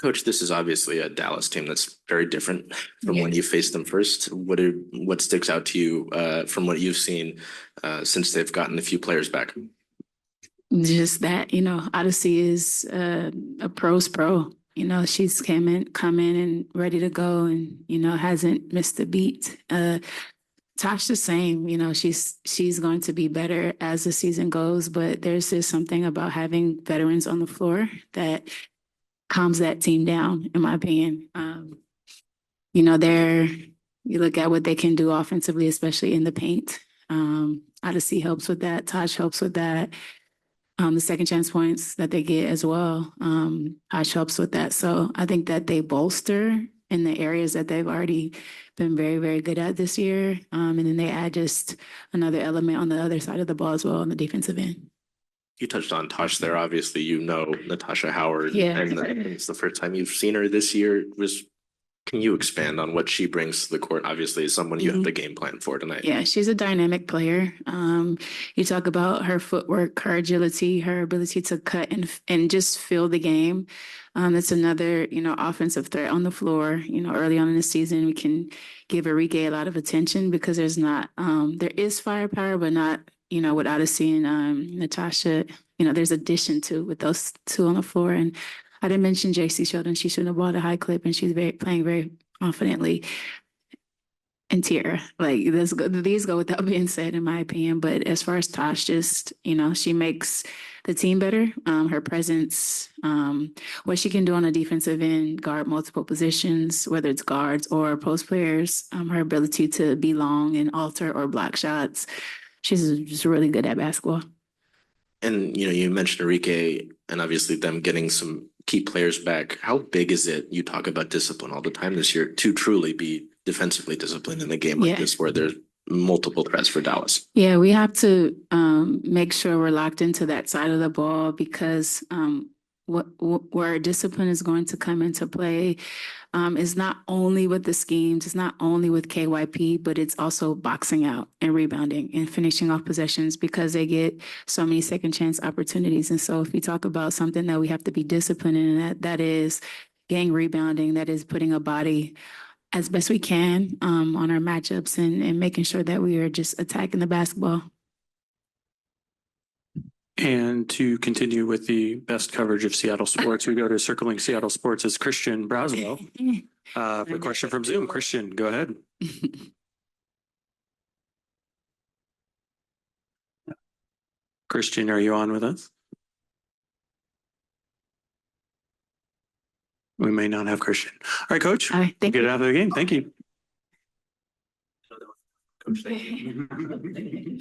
Coach, this is obviously a Dallas team that's very different from when you faced them first. What sticks out to you from what you've seen since they've gotten a few players back? Just that, Odyssey is a pro's pro. She's come in and ready to go and, hasn't missed a beat. Tosh the same, she's going to be better as the season goes, but there's just something about having veterans on the floor that calms that team down, in my opinion. You look at what they can do offensively, especially in the paint. Odyssey helps with that. Tosh helps with that. The second chance points that they get as well, Tosh helps with that. So I think that they bolster in the areas that they've already been very, very good at this year. And then they add just another element on the other side of the ball as well on the defensive end. You touched on Tosh there. Obviously, Natasha Howard. Yeah. And it's the first time you've seen her this year. Can you expand on what she brings to the court? Obviously, as someone you have the game plan for tonight. Yeah, she's a dynamic player. You talk about her footwork, her agility, her ability to cut and just feel the game. That's another, offensive threat on the floor. Early on in the season, we can give Enrique a lot of attention because there is firepower, but not, with Odyssey and Natasha, there's addition to with those two on the floor. And I didn't mention JC Sheldon. She shouldn't have bought a high clip, and she's playing very confidently. And Tiara, these go without being said, in my opinion. But as far as Tosh, just she makes the team better. Her presence, what she can do on the defensive end, guard multiple positions, whether it's guards or post players. Her ability to be long and alter or block shots. She's just really good at basketball. And you mentioned Enrique, and obviously them getting some key players back. How big is it? You talk about discipline all the time this year to truly be defensively disciplined in a game like this where there's multiple threats for Dallas. Yeah, we have to make sure we're locked into that side of the ball because where discipline is going to come into play is not only with the schemes, it's not only with KYP, but it's also boxing out and rebounding and finishing off possessions because they get so many second chance opportunities. And so if we talk about something that we have to be disciplined in, that is gang rebounding, that is putting a body as best we can on our matchups and making sure that we are just attacking the basketball. And to continue with the best coverage of Seattle sports, we go to Circling Seattle Sports' Christian Braswell. For a question from Zoom. Christian, go ahead. Christian, are you on with us? We may not have Christian. All right, Coach. Thank you. Get it out of the game. Thank you. Coach, thank you.